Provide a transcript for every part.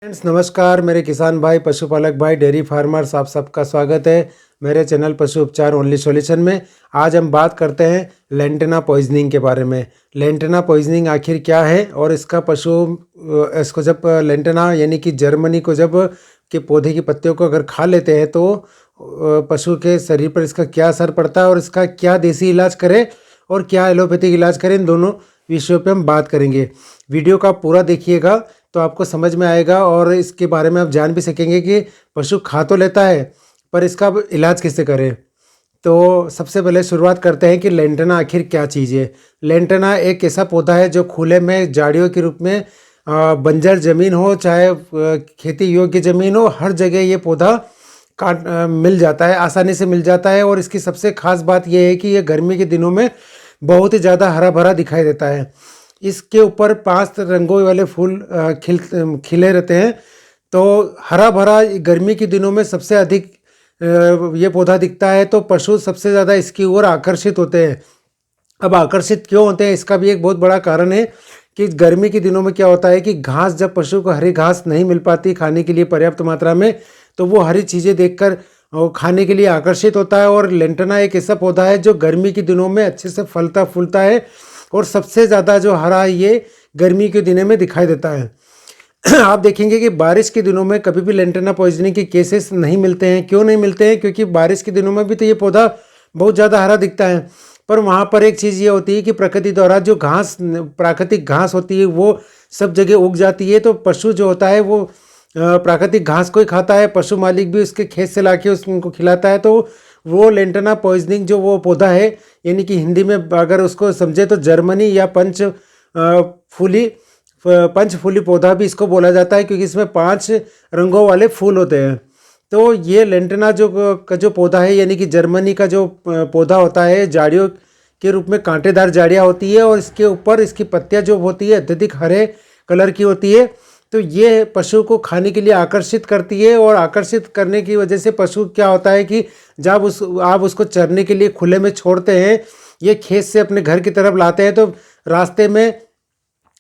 Friends नमस्कार, मेरे किसान भाई, पशुपालक भाई, डेयरी फार्मर्स, आप सबका स्वागत है मेरे चैनल पशु उपचार ओनली सॉल्यूशन में। आज हम बात करते हैं लेंटेना पॉइजनिंग के बारे में। लेंटेना पॉइजनिंग आखिर क्या है और इसका इसको जब लेंटेना यानी कि जर्मनी को जब के पौधे की पत्तियों को अगर खा लेते हैं तो पशु के शरीर पर इसका क्या असर पड़ता है और इसका क्या देसी इलाज करें और क्या एलोपैथिक इलाज करें, इन दोनों विषयों पे हम बात करेंगे। वीडियो का पूरा देखिएगा तो आपको समझ में आएगा और इसके बारे में आप जान भी सकेंगे कि पशु खा तो लेता है पर इसका इलाज कैसे करें। तो सबसे पहले शुरुआत करते हैं कि लेंटेना आखिर क्या चीज़ है। लेंटेना एक ऐसा पौधा है जो खुले में झाड़ियों के रूप में बंजर ज़मीन हो चाहे खेती योग्य ज़मीन हो, हर जगह ये पौधा मिल जाता है, आसानी से मिल जाता है। और इसकी सबसे खास बात यह है कि ये गर्मी के दिनों में बहुत ही ज़्यादा हरा भरा दिखाई देता है। इसके ऊपर 5 रंगों वाले फूल खिले रहते हैं। तो हरा भरा गर्मी के दिनों में सबसे अधिक ये पौधा दिखता है, तो पशु सबसे ज़्यादा इसकी ओर आकर्षित होते हैं। अब आकर्षित क्यों होते हैं, इसका भी एक बहुत बड़ा कारण है कि गर्मी के दिनों में क्या होता है कि घास, जब पशु को हरी घास नहीं मिल पाती खाने के लिए पर्याप्त मात्रा में, तो वो हरी चीज़ें देखकर खाने के लिए आकर्षित होता है। और लेंटेना एक ऐसा पौधा है जो गर्मी के दिनों में अच्छे से फलता फूलता है और सबसे ज़्यादा जो हरा ये गर्मी के दिनों में दिखाई देता है। आप देखेंगे कि बारिश के दिनों में कभी भी लेंटेना पॉइजनिंग के केसेस नहीं मिलते हैं। क्यों नहीं मिलते हैं? क्योंकि बारिश के दिनों में भी तो ये पौधा बहुत ज़्यादा हरा दिखता है, पर वहाँ पर एक चीज़ ये होती है कि प्रकृति द्वारा जो घास, प्राकृतिक घास होती है, वो सब जगह उग जाती है। तो पशु जो होता है वो प्राकृतिक घास को ही खाता है, पशु मालिक भी उसके खेत से लाके उसको खिलाता है। तो वो लेंटेना पॉइजनिंग जो वो पौधा है, यानी कि हिंदी में अगर उसको समझे तो जर्मनी या पंचफूली पौधा भी इसको बोला जाता है, क्योंकि इसमें 5 रंगों वाले फूल होते हैं। तो ये लेंटेना जो पौधा है, यानी कि जर्मनी का जो पौधा होता है, झाड़ियों के रूप में कांटेदार झाड़ियाँ होती है और इसके ऊपर इसकी पत्तियाँ जो होती है अत्यधिक हरे कलर की होती है। तो ये पशु को खाने के लिए आकर्षित करती है और आकर्षित करने की वजह से पशु क्या होता है कि जब आप उसको चरने के लिए खुले में छोड़ते हैं, ये खेत से अपने घर की तरफ लाते हैं, तो रास्ते में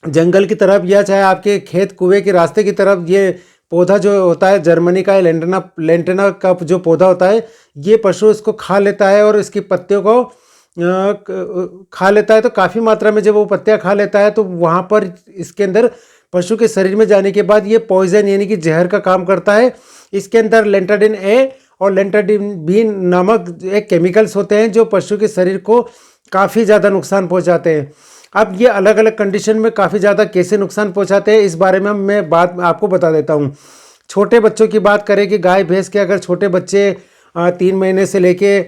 जंगल की तरफ या चाहे आपके खेत कुएं के रास्ते की तरफ ये पौधा जो होता है जर्मनी का लेंटेना का जो पौधा होता है, ये पशु इसको खा लेता है और इसकी पत्तियों को खा लेता है। तो काफ़ी मात्रा में जब वो पत्तियाँ खा लेता है तो वहाँ पर इसके अंदर पशु के शरीर में जाने के बाद ये पॉइजन यानी कि जहर का काम करता है। इसके अंदर लेंटाडिन ए और लेंटाडिन बी नामक एक केमिकल्स होते हैं जो पशु के शरीर को काफ़ी ज़्यादा नुकसान पहुंचाते हैं। अब ये अलग अलग कंडीशन में काफ़ी ज़्यादा कैसे नुकसान पहुंचाते हैं, इस बारे में मैं बात आपको बता देता हूँ। छोटे बच्चों की बात करें कि गाय भैंस के अगर छोटे बच्चे 3 महीने से लेके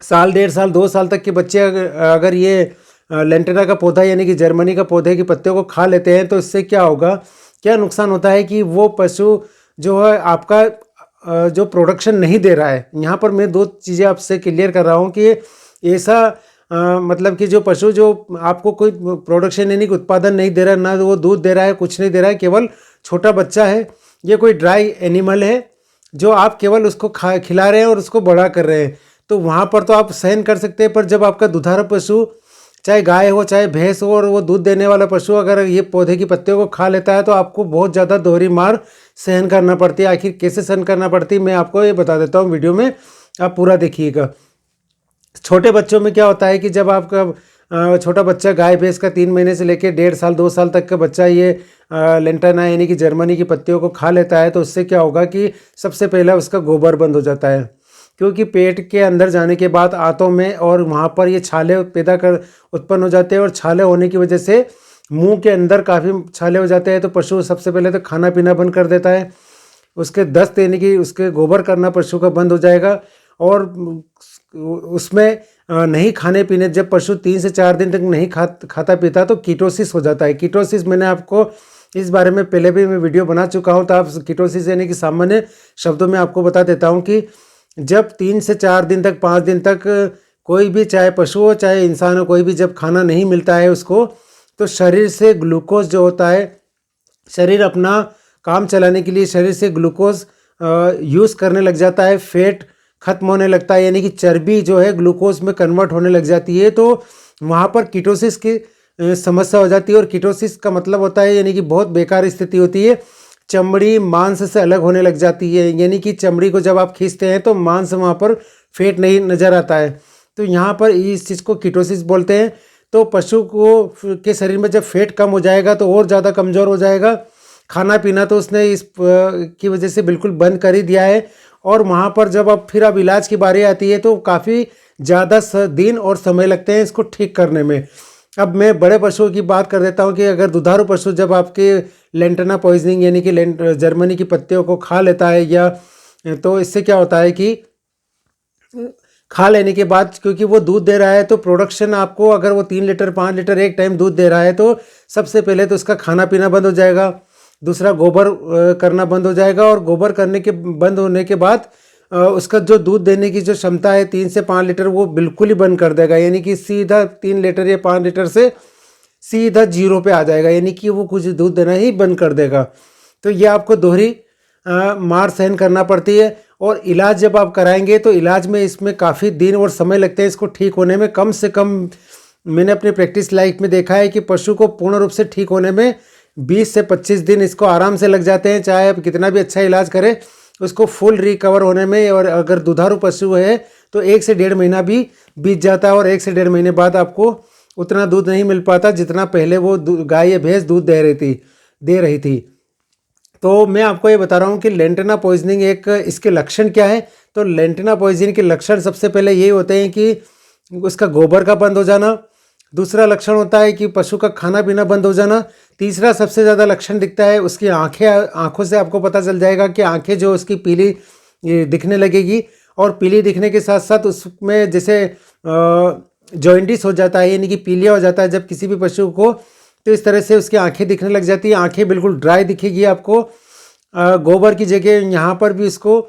साल, 1.5 साल, 2 साल तक के बच्चे अगर ये लेंटेना का पौधा यानी कि जर्मनी का पौधे की पत्तियों को खा लेते हैं, तो इससे क्या होगा, क्या नुकसान होता है कि वो पशु जो है आपका जो प्रोडक्शन नहीं दे रहा है। यहाँ पर मैं 2 चीज़ें आपसे क्लियर कर रहा हूँ कि ऐसा मतलब कि जो पशु जो आपको कोई प्रोडक्शन यानी कि उत्पादन नहीं दे रहा, ना वो दूध दे रहा है, कुछ नहीं दे रहा है, केवल छोटा बच्चा है, ये कोई ड्राई एनिमल है जो आप केवल उसको खिला रहे हैं और उसको बड़ा कर रहे हैं, तो वहाँ पर तो आप सहन कर सकते हैं। पर जब आपका दुधारू पशु चाहे गाय हो चाहे भैंस हो और वो दूध देने वाला पशु अगर ये पौधे की पत्तियों को खा लेता है, तो आपको बहुत ज़्यादा दोहरी मार सहन करना पड़ती है। आखिर कैसे सहन करना पड़ती है मैं आपको ये बता देता हूँ, वीडियो में आप पूरा देखिएगा। छोटे बच्चों में क्या होता है कि जब आपका छोटा बच्चा गाय भैंस का 3 महीने से लेकर 1.5 साल 2 साल तक का बच्चा ये लेंटेना यानी कि जर्मनी की पत्तियों को खा लेता है, तो उससे क्या होगा कि सबसे पहला उसका गोबर बंद हो जाता है, क्योंकि पेट के अंदर जाने के बाद आंतों में और वहाँ पर ये छाले उत्पन्न हो जाते हैं और छाले होने की वजह से मुंह के अंदर काफ़ी छाले हो जाते हैं। तो पशु सबसे पहले तो खाना पीना बंद कर देता है, उसके दस्त यानी कि उसके गोबर करना पशु का बंद हो जाएगा और उसमें नहीं खाने पीने, जब पशु 3 से 4 दिन तक नहीं खाता पीता तो कीटोसिस हो जाता है। कीटोसिस मैंने आपको इस बारे में पहले भी मैं वीडियो बना चुका हूँ, तो आप कीटोसिस यानी कि सामान्य शब्दों में आपको बता देता हूँ कि जब 3 से 4 दिन तक 5 दिन तक कोई भी, चाहे पशु हो चाहे इंसान हो, कोई भी जब खाना नहीं मिलता है उसको, तो शरीर से ग्लूकोज जो होता है, शरीर अपना काम चलाने के लिए शरीर से ग्लूकोज यूज़ करने लग जाता है, फैट खत्म होने लगता है, यानी कि चर्बी जो है ग्लूकोज में कन्वर्ट होने लग जाती है। तो वहाँ पर कीटोसिस की समस्या हो जाती है और कीटोसिस का मतलब होता है यानी कि बहुत बेकार स्थिति होती है। चमड़ी मांस से अलग होने लग जाती है, यानी कि चमड़ी को जब आप खींचते हैं तो मांस वहाँ पर फेट नहीं नज़र आता है। तो यहाँ पर इस चीज़ को कीटोसिस बोलते हैं। तो पशु को के शरीर में जब फेट कम हो जाएगा तो और ज़्यादा कमज़ोर हो जाएगा। खाना पीना तो उसने इस की वजह से बिल्कुल बंद कर ही दिया है। और वहाँ पर जब अब फिर अब इलाज की बारी आती है तो काफ़ी ज़्यादा दिन और समय लगते हैं इसको ठीक करने में। अब मैं बड़े पशुओं की बात कर देता हूँ कि अगर दुधारू पशु जब आपके लेंटेना पॉइजनिंग यानी कि जर्मनी की पत्तियों को खा लेता है या तो इससे क्या होता है कि खा लेने के बाद क्योंकि वो दूध दे रहा है तो प्रोडक्शन आपको अगर वो 3 लीटर 5 लीटर एक टाइम दूध दे रहा है तो सबसे पहले तो उसका खाना पीना बंद हो जाएगा। दूसरा गोबर करना बंद हो जाएगा और गोबर करने के बंद होने के बाद उसका जो दूध देने की जो क्षमता है 3 से 5 लीटर वो बिल्कुल ही बंद कर देगा, यानी कि सीधा 3 लीटर या 5 लीटर से सीधा 0 पे आ जाएगा, यानी कि वो कुछ दूध देना ही बंद कर देगा। तो ये आपको दोहरी मार सहन करना पड़ती है। और इलाज जब आप कराएंगे तो इलाज में इसमें काफ़ी दिन और समय लगते हैं इसको ठीक होने में। कम से कम मैंने अपनी प्रैक्टिस लाइफ में देखा है कि पशु को पूर्ण रूप से ठीक होने में 20 से 25 दिन इसको आराम से लग जाते हैं, चाहे आप कितना भी अच्छा इलाज करें उसको फुल रिकवर होने में। और अगर दुधारू पशु है तो 1 से 1.5 महीना भी बीत जाता है और 1 से 1.5 महीने बाद आपको उतना दूध नहीं मिल पाता जितना पहले वो गाय या भैंस दूध दे रही थी। तो मैं आपको ये बता रहा हूँ कि लेंटेना पॉइजनिंग एक इसके लक्षण क्या है। तो लेंटेना पॉइजनिंग के लक्षण सबसे पहले यही होते हैं कि उसका गोबर का बंद हो जाना। दूसरा लक्षण होता है कि पशु का खाना पीना बंद हो जाना। तीसरा सबसे ज़्यादा लक्षण दिखता है उसकी आँखों से आपको पता चल जाएगा कि आँखें जो उसकी पीली दिखने लगेगी। और पीली दिखने के साथ साथ उसमें जैसे जॉइंटिस हो जाता है, यानी कि पीलिया हो जाता है जब किसी भी पशु को, तो इस तरह से उसकी आंखें दिखने लग जाती है। आंखें बिल्कुल ड्राई दिखेगी आपको। गोबर की जगह यहाँ पर भी इसको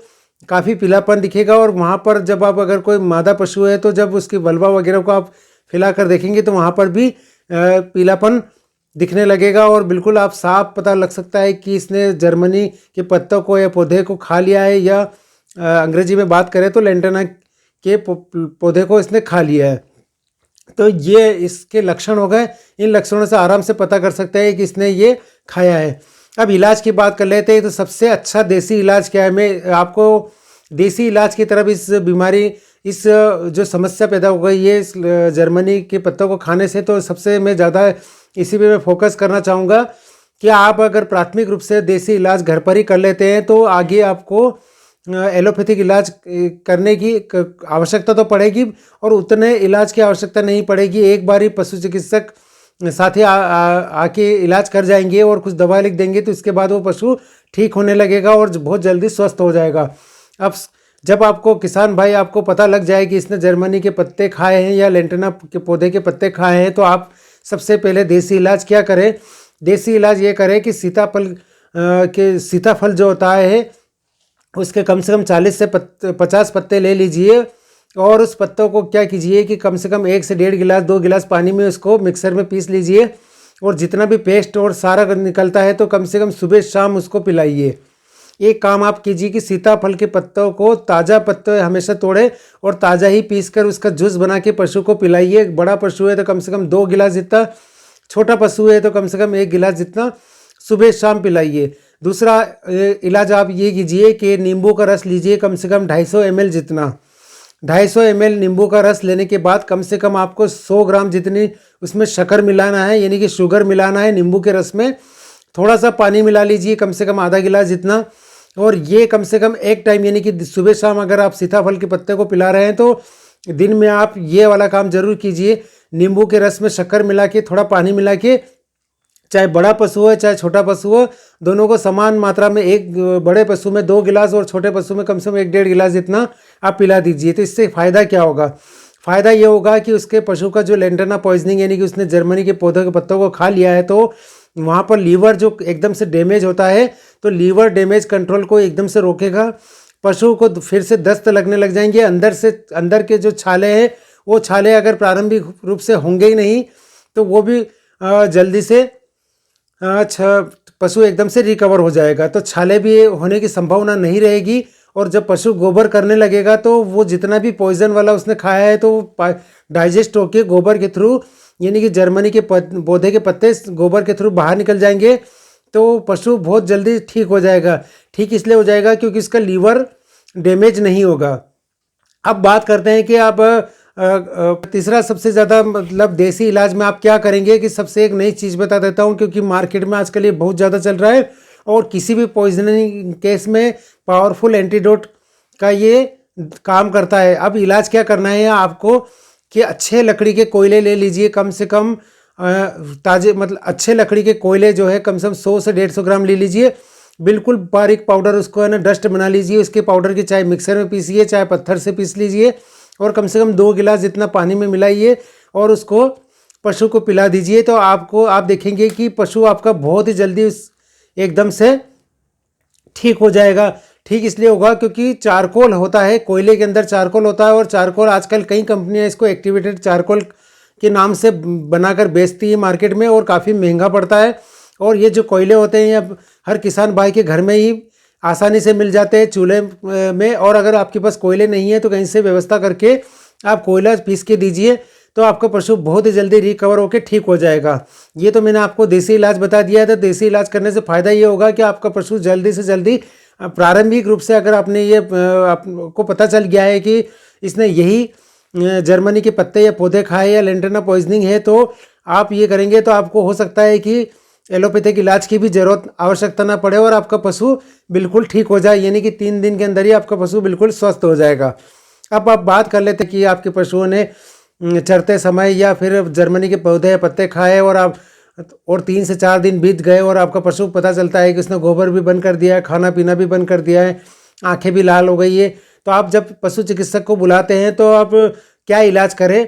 काफ़ी पीलापन दिखेगा। और वहाँ पर जब आप अगर कोई मादा पशु है तो जब उसकी वल्वा वगैरह को आप फैला कर देखेंगे तो वहाँ पर भी पीलापन दिखने लगेगा और बिल्कुल आप साफ पता लग सकता है कि इसने जर्मनी के पत्तों को या पौधे को खा लिया है, या अंग्रेजी में बात करें तो लेंटेना के पौधे को इसने खा लिया है। तो ये इसके लक्षण हो गए। इन लक्षणों से आराम से पता कर सकते हैं कि इसने ये खाया है। अब इलाज की बात कर लेते हैं। तो सबसे अच्छा देसी इलाज क्या है, मैं आपको देसी इलाज की तरफ इस बीमारी इस जो समस्या पैदा हो गई है इस जर्मनी के पत्तों को खाने से, तो सबसे मैं ज़्यादा इसी पे मैं फोकस करना चाहूँगा कि आप अगर प्राथमिक रूप से देसी इलाज घर पर ही कर लेते हैं तो आगे आपको एलोपैथिक इलाज करने की आवश्यकता तो पड़ेगी और उतने इलाज की आवश्यकता नहीं पड़ेगी। एक बार ही पशु चिकित्सक साथ ही आके इलाज कर जाएंगे और कुछ दवा लिख देंगे तो इसके बाद वो पशु ठीक होने लगेगा और बहुत जल्दी स्वस्थ हो जाएगा। अब जब आपको किसान भाई आपको पता लग जाए कि इसने जर्मनी के पत्ते खाए हैं या लेंटेना के पौधे के पत्ते खाए हैं, तो आप सबसे पहले देसी इलाज क्या करें। देसी इलाज ये करें कि सीताफल जो होता है उसके कम से कम 40 से 50 पत्ते ले लीजिए और उस पत्तों को क्या कीजिए कि कम से कम 1 से 1.5 गिलास 2 गिलास पानी में उसको मिक्सर में पीस लीजिए और जितना भी पेस्ट और सारा निकलता है तो कम से कम सुबह शाम उसको पिलाइए। एक काम आप कीजिए कि सीताफल के पत्तों को ताज़ा पत्ते हमेशा तोड़े और ताज़ा ही पीसकर उसका जूस बना के पशु को पिलाइए। बड़ा पशु है तो कम से कम 2 गिलास जितना, छोटा पशु है तो कम से कम 1 गिलास जितना सुबह शाम पिलाइए। दूसरा इलाज आप ये कीजिए कि नींबू का रस लीजिए कम से कम 250 ml जितना। 250 ml नींबू का रस लेने के बाद कम से कम आपको 100 ग्राम जितनी उसमें शक्कर मिलाना है, यानी कि शुगर मिलाना है नींबू के रस में। थोड़ा सा पानी मिला लीजिए कम से कम आधा गिलास जितना। और ये कम से कम एक टाइम यानी कि सुबह शाम अगर आप सीताफल के पत्ते को पिला रहे हैं तो दिन में आप ये वाला काम जरूर कीजिए। नींबू के रस में शक्कर मिला के थोड़ा पानी मिला के, चाहे बड़ा पशु हो चाहे छोटा पशु हो, दोनों को समान मात्रा में, एक बड़े पशु में 2 गिलास और छोटे पशु में कम से कम 1-1.5 गिलास जितना आप पिला दीजिए। तो इससे फ़ायदा क्या होगा, फ़ायदा ये होगा कि उसके पशु का जो लेंटेना पॉइजनिंग यानी कि उसने जर्मनी के पौधों के पत्तों को खा लिया है तो वहाँ पर लीवर जो एकदम से डैमेज होता है तो लीवर डैमेज कंट्रोल को एकदम से रोकेगा। पशु को फिर से दस्त लगने लग जाएंगे। अंदर के जो छाले हैं वो छाले अगर प्रारंभिक रूप से होंगे ही नहीं तो वो भी जल्दी से पशु एकदम से रिकवर हो जाएगा। तो छाले भी होने की संभावना नहीं रहेगी। और जब पशु गोबर करने लगेगा तो वो जितना भी पॉइजन वाला उसने खाया है तो डाइजेस्ट होके गोबर के थ्रू, यानी कि जर्मनी के पौधे के पत्ते गोबर के थ्रू बाहर निकल जाएंगे। तो पशु बहुत जल्दी ठीक हो जाएगा। ठीक इसलिए हो जाएगा क्योंकि उसका लीवर डैमेज नहीं होगा। अब बात करते हैं कि आप तीसरा सबसे ज़्यादा मतलब देसी इलाज में आप क्या करेंगे, कि सबसे एक नई चीज़ बता देता हूँ क्योंकि मार्केट में आजकल ये बहुत ज़्यादा चल रहा है और किसी भी पॉइजनिंग केस में पावरफुल एंटीडोट का ये काम करता है। अब इलाज क्या करना है आपको, कि अच्छे लकड़ी के कोयले ले लीजिए, कम से कम ताजे मतलब अच्छे लकड़ी के कोयले जो है कम से कम 100 से 150 ग्राम ले लीजिए। बिल्कुल बारीक पाउडर उसको है ना डस्ट बना लीजिए। उसके पाउडर की चाहे मिक्सर में पीसिए चाहे पत्थर से पीस लीजिए और कम से कम 2 गिलास जितना पानी में मिलाइए और उसको पशु को पिला दीजिए। तो आप देखेंगे कि पशु आपका बहुत ही जल्दी एकदम से ठीक हो जाएगा। ठीक इसलिए होगा क्योंकि चारकोल होता है, कोयले के अंदर चारकोल होता है और चारकोल आजकल कई कंपनियां इसको एक्टिवेटेड चारकोल के नाम से बनाकर बेचती है मार्केट में और काफ़ी महंगा पड़ता है। और ये जो कोयले होते हैं ये हर किसान भाई के घर में ही आसानी से मिल जाते हैं चूल्हे में। और अगर आपके पास कोयले नहीं है तो कहीं से व्यवस्था करके आप कोयला पीस के दीजिए, तो आपका पशु बहुत ही जल्दी रिकवर होकर ठीक हो जाएगा। ये तो मैंने आपको देसी इलाज बता दिया था। देसी इलाज करने से फ़ायदा ये होगा कि आपका पशु जल्दी से जल्दी प्रारंभिक रूप से, अगर आपने ये आपको पता चल गया है कि इसने यही जर्मनी के पत्ते या पौधे खाए या लेंटेना पॉइजनिंग है, तो आप ये करेंगे तो आपको हो सकता है कि एलोपैथिक इलाज की भी जरूरत आवश्यकता ना पड़े और आपका पशु बिल्कुल ठीक हो जाए, यानी कि 3 दिन के अंदर ही आपका पशु बिल्कुल स्वस्थ हो जाएगा। अब आप बात कर लेते कि आपके पशुओं ने चरते समय या फिर जर्मनी के पौधे या पत्ते खाए और 3 से 4 दिन बीत गए और आपका पशु पता चलता है कि उसने गोबर भी बंद कर दिया है, खाना पीना भी बंद कर दिया है, आंखें भी लाल हो गई है, तो आप जब पशु चिकित्सक को बुलाते हैं तो आप क्या इलाज करें।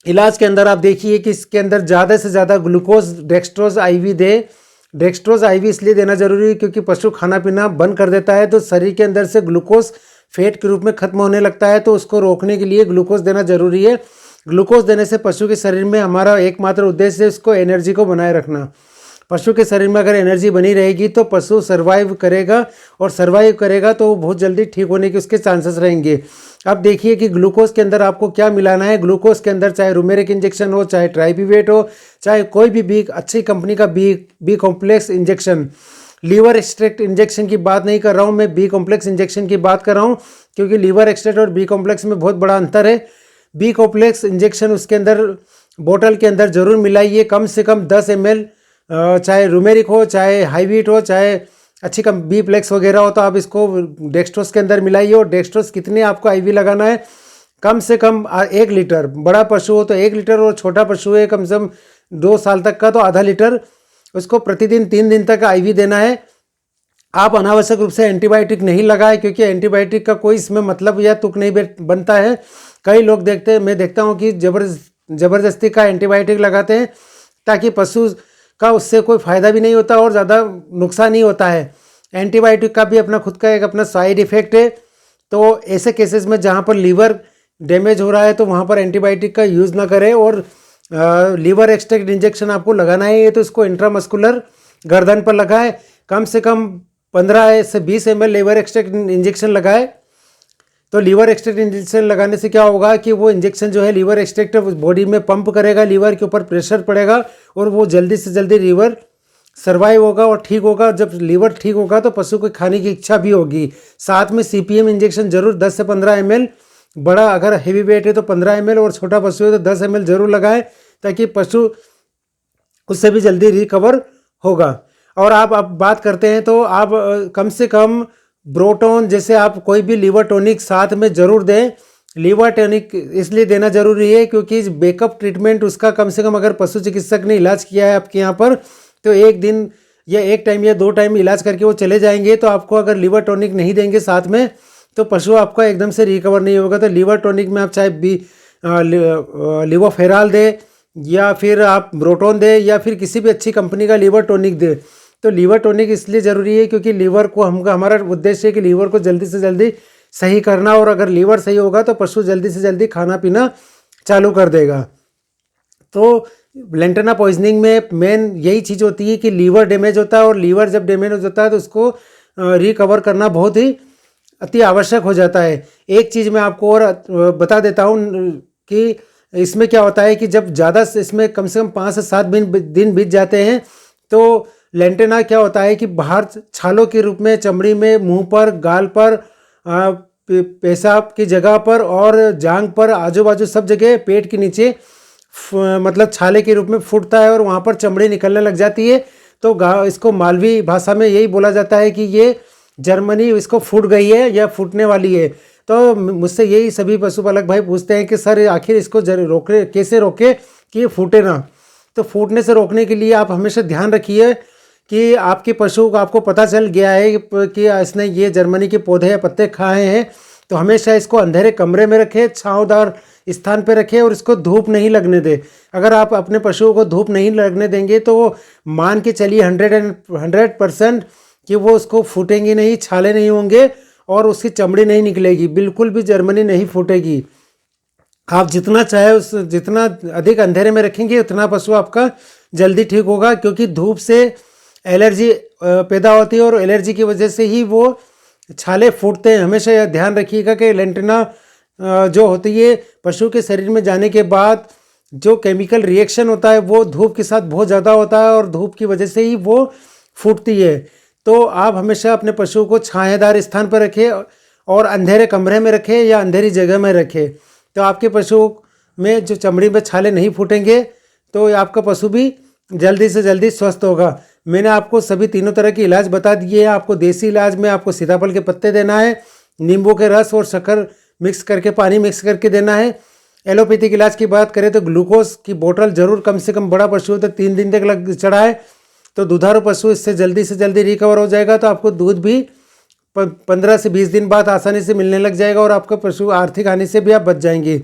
इलाज के अंदर आप देखिए कि इसके अंदर ज़्यादा से ज़्यादा ग्लूकोज डेक्सट्रोज आईवी दे। डेक्सट्रोज आईवी इसलिए देना जरूरी है क्योंकि पशु खाना पीना बंद कर देता है तो शरीर के अंदर से ग्लूकोज फैट के रूप में खत्म होने लगता है, तो उसको रोकने के लिए ग्लूकोज देना जरूरी है। ग्लूकोज देने से पशु के शरीर में हमारा एकमात्र उद्देश्य है उसको एनर्जी को बनाए रखना। पशु के शरीर में अगर एनर्जी बनी रहेगी तो पशु सर्वाइव करेगा और सर्वाइव करेगा तो वो बहुत जल्दी ठीक होने के उसके चांसेस रहेंगे। अब देखिए कि ग्लूकोज के अंदर आपको क्या मिलाना है। ग्लूकोज के अंदर चाहे रूमेरिक इंजेक्शन हो, चाहे ट्राइपिवेट हो, चाहे कोई भी अच्छी कंपनी का B complex injection, liver extract injection की बात नहीं कर रहा हूँ मैं, बी कॉम्प्लेक्स इंजेक्शन की बात कर रहा हूँ क्योंकि लीवर एक्सट्रैक्ट और बी कॉम्प्लेक्स में बहुत बड़ा अंतर है। बी कॉम्प्लेक्स इंजेक्शन उसके अंदर बोतल के अंदर जरूर मिलाइए, कम से कम 10 ml, चाहे रूमेरिक हो, चाहे हाईवीट हो, चाहे अच्छी कम बी प्लेक्स वगैरह हो, तो आप इसको डेक्सट्रोस के अंदर मिलाइए। और डेक्सट्रोस कितने आपको आईवी लगाना है, कम से कम 1 लीटर। बड़ा पशु हो तो 1 लीटर और छोटा पशु है कम से कम 2 साल तक का तो आधा लीटर। उसको प्रतिदिन 3 दिन तक आईवी देना है। आप अनावश्यक रूप से एंटीबायोटिक नहीं लगाए क्योंकि एंटीबायोटिक का कोई इसमें मतलब या तुक नहीं बनता है। कई लोग मैं देखता हूँ कि जबरदस्ती का एंटीबायोटिक लगाते हैं ताकि पशु का उससे कोई फ़ायदा भी नहीं होता और ज़्यादा नुकसान ही होता है। एंटीबायोटिक का भी अपना खुद का एक अपना साइड इफ़ेक्ट है। तो ऐसे केसेस में जहाँ पर लीवर डैमेज हो रहा है तो वहाँ पर एंटीबायोटिक का यूज़ ना करें। और लीवर एक्सट्रैक्ट इंजेक्शन आपको लगाना है तो इसको इंट्रामस्कुलर गर्दन पर लगाए, कम से कम 15 से 20 ml लीवर एक्सट्रैक्ट इंजेक्शन लगाए। तो लीवर एक्सट्रैक्ट इंजेक्शन लगाने से क्या होगा कि वो इंजेक्शन जो है लीवर एक्सट्रैक्ट बॉडी में पंप करेगा, लीवर के ऊपर प्रेशर पड़ेगा और वो जल्दी से जल्दी लीवर सर्वाइव होगा और ठीक होगा। जब लीवर ठीक होगा तो पशु को खाने की इच्छा भी होगी। साथ में CPM इंजेक्शन जरूर 10 से 15 ml, बड़ा अगर हेवी वेट है तो 15 ml और छोटा पशु है तो 10 ml जरूर लगाएं ताकि पशु उससे भी जल्दी रिकवर होगा। और आप बात करते हैं तो आप कम से कम ब्रोटोन जैसे आप कोई भी लीवर टॉनिक साथ में ज़रूर दें। लीवर टॉनिक इसलिए देना जरूरी है क्योंकि बैकअप ट्रीटमेंट उसका कम से कम अगर पशु चिकित्सक ने इलाज किया है आपके यहाँ पर तो 1 दिन या 1 टाइम या 2 टाइम इलाज करके वो चले जाएंगे। तो आपको अगर लीवर टॉनिक नहीं देंगे साथ में तो पशु आपका एकदम से रिकवर नहीं होगा। तो लीवर टॉनिक में आप चाहे लिवोफेराल दे या फिर आप ब्रोटोन दे या फिर किसी भी अच्छी कंपनी का लीवर टॉनिक दे। तो लीवर टॉनिक इसलिए ज़रूरी है क्योंकि लीवर को हमारा उद्देश्य है कि लीवर को जल्दी से जल्दी सही करना और अगर लीवर सही होगा तो पशु जल्दी से जल्दी खाना पीना चालू कर देगा। तो लेंटेना पॉइजनिंग में मेन यही चीज़ होती है कि लीवर डैमेज होता है और लीवर जब डैमेज हो जाता है तो उसको रिकवर करना बहुत ही अति आवश्यक हो जाता है। एक चीज़ मैं आपको और बता देता हूँ कि इसमें क्या होता है कि जब ज़्यादा इसमें कम से कम 5 से 7 दिन बीत जाते हैं तो लेंटेना क्या होता है कि बाहर छालों के रूप में चमड़ी में, मुंह पर, गाल पर, पेशाब की जगह पर और जांघ पर, आजू बाजू सब जगह पेट के नीचे मतलब छाले के रूप में फूटता है और वहाँ पर चमड़ी निकलने लग जाती है। तो इसको मालवी भाषा में यही बोला जाता है कि ये जर्मनी इसको फूट गई है या फूटने वाली है। तो मुझसे यही सभी पशुपालक भाई पूछते हैं कि सर आखिर इसको कैसे रोके कि ये फूटे ना। तो फूटने से रोकने के लिए आप हमेशा ध्यान रखिए कि आपके पशु को आपको पता चल गया है कि इसने ये जर्मनी के पौधे या पत्ते खाए हैं, तो हमेशा इसको अंधेरे कमरे में रखें, छांवदार स्थान पर रखें और इसको धूप नहीं लगने दें। अगर आप अपने पशुओं को धूप नहीं लगने देंगे तो मान के चलिए 100% कि वो उसको फूटेंगी नहीं, छाले नहीं होंगे और उसकी चमड़ी नहीं निकलेगी, बिल्कुल भी जर्मनी नहीं फूटेगी। आप जितना चाहे जितना अधिक अंधेरे में रखेंगे उतना पशु आपका जल्दी ठीक होगा, क्योंकि धूप से एलर्जी पैदा होती है और एलर्जी की वजह से ही वो छाले फूटते हैं। हमेशा यह ध्यान रखिएगा कि लेंटेना जो होती है पशु के शरीर में जाने के बाद जो केमिकल रिएक्शन होता है वो धूप के साथ बहुत ज़्यादा होता है और धूप की वजह से ही वो फूटती है। तो आप हमेशा अपने पशु को छायादार स्थान पर रखें और अंधेरे कमरे में रखें या अंधेरी जगह में रखें, तो आपके पशु में जो चमड़ी में छाले नहीं फूटेंगे, तो आपका पशु भी जल्दी से जल्दी स्वस्थ होगा। मैंने आपको सभी तीनों तरह के इलाज बता दिए हैं। आपको देसी इलाज में आपको सीताफल के पत्ते देना है, नींबू के रस और शक्कर मिक्स करके, पानी मिक्स करके देना है। एलोपैथिक इलाज की बात करें तो ग्लूकोज की बोतल जरूर कम से कम, बड़ा पशु तो 3 दिन तक लग चढ़ाए, तो दुधारू पशु इससे जल्दी से जल्दी रिकवर हो जाएगा। तो आपको दूध भी 15 से 20 दिन बाद आसानी से मिलने लग जाएगा और आपका पशु आर्थिक हानि से भी आप बच जाएंगे।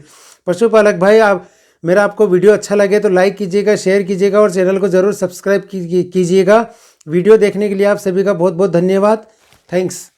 पशुपालक भाई, आप मेरा आपको वीडियो अच्छा लगे तो लाइक कीजिएगा, शेयर कीजिएगा और चैनल को ज़रूर सब्सक्राइब कीजिएगा। वीडियो देखने के लिए आप सभी का बहुत बहुत धन्यवाद। थैंक्स।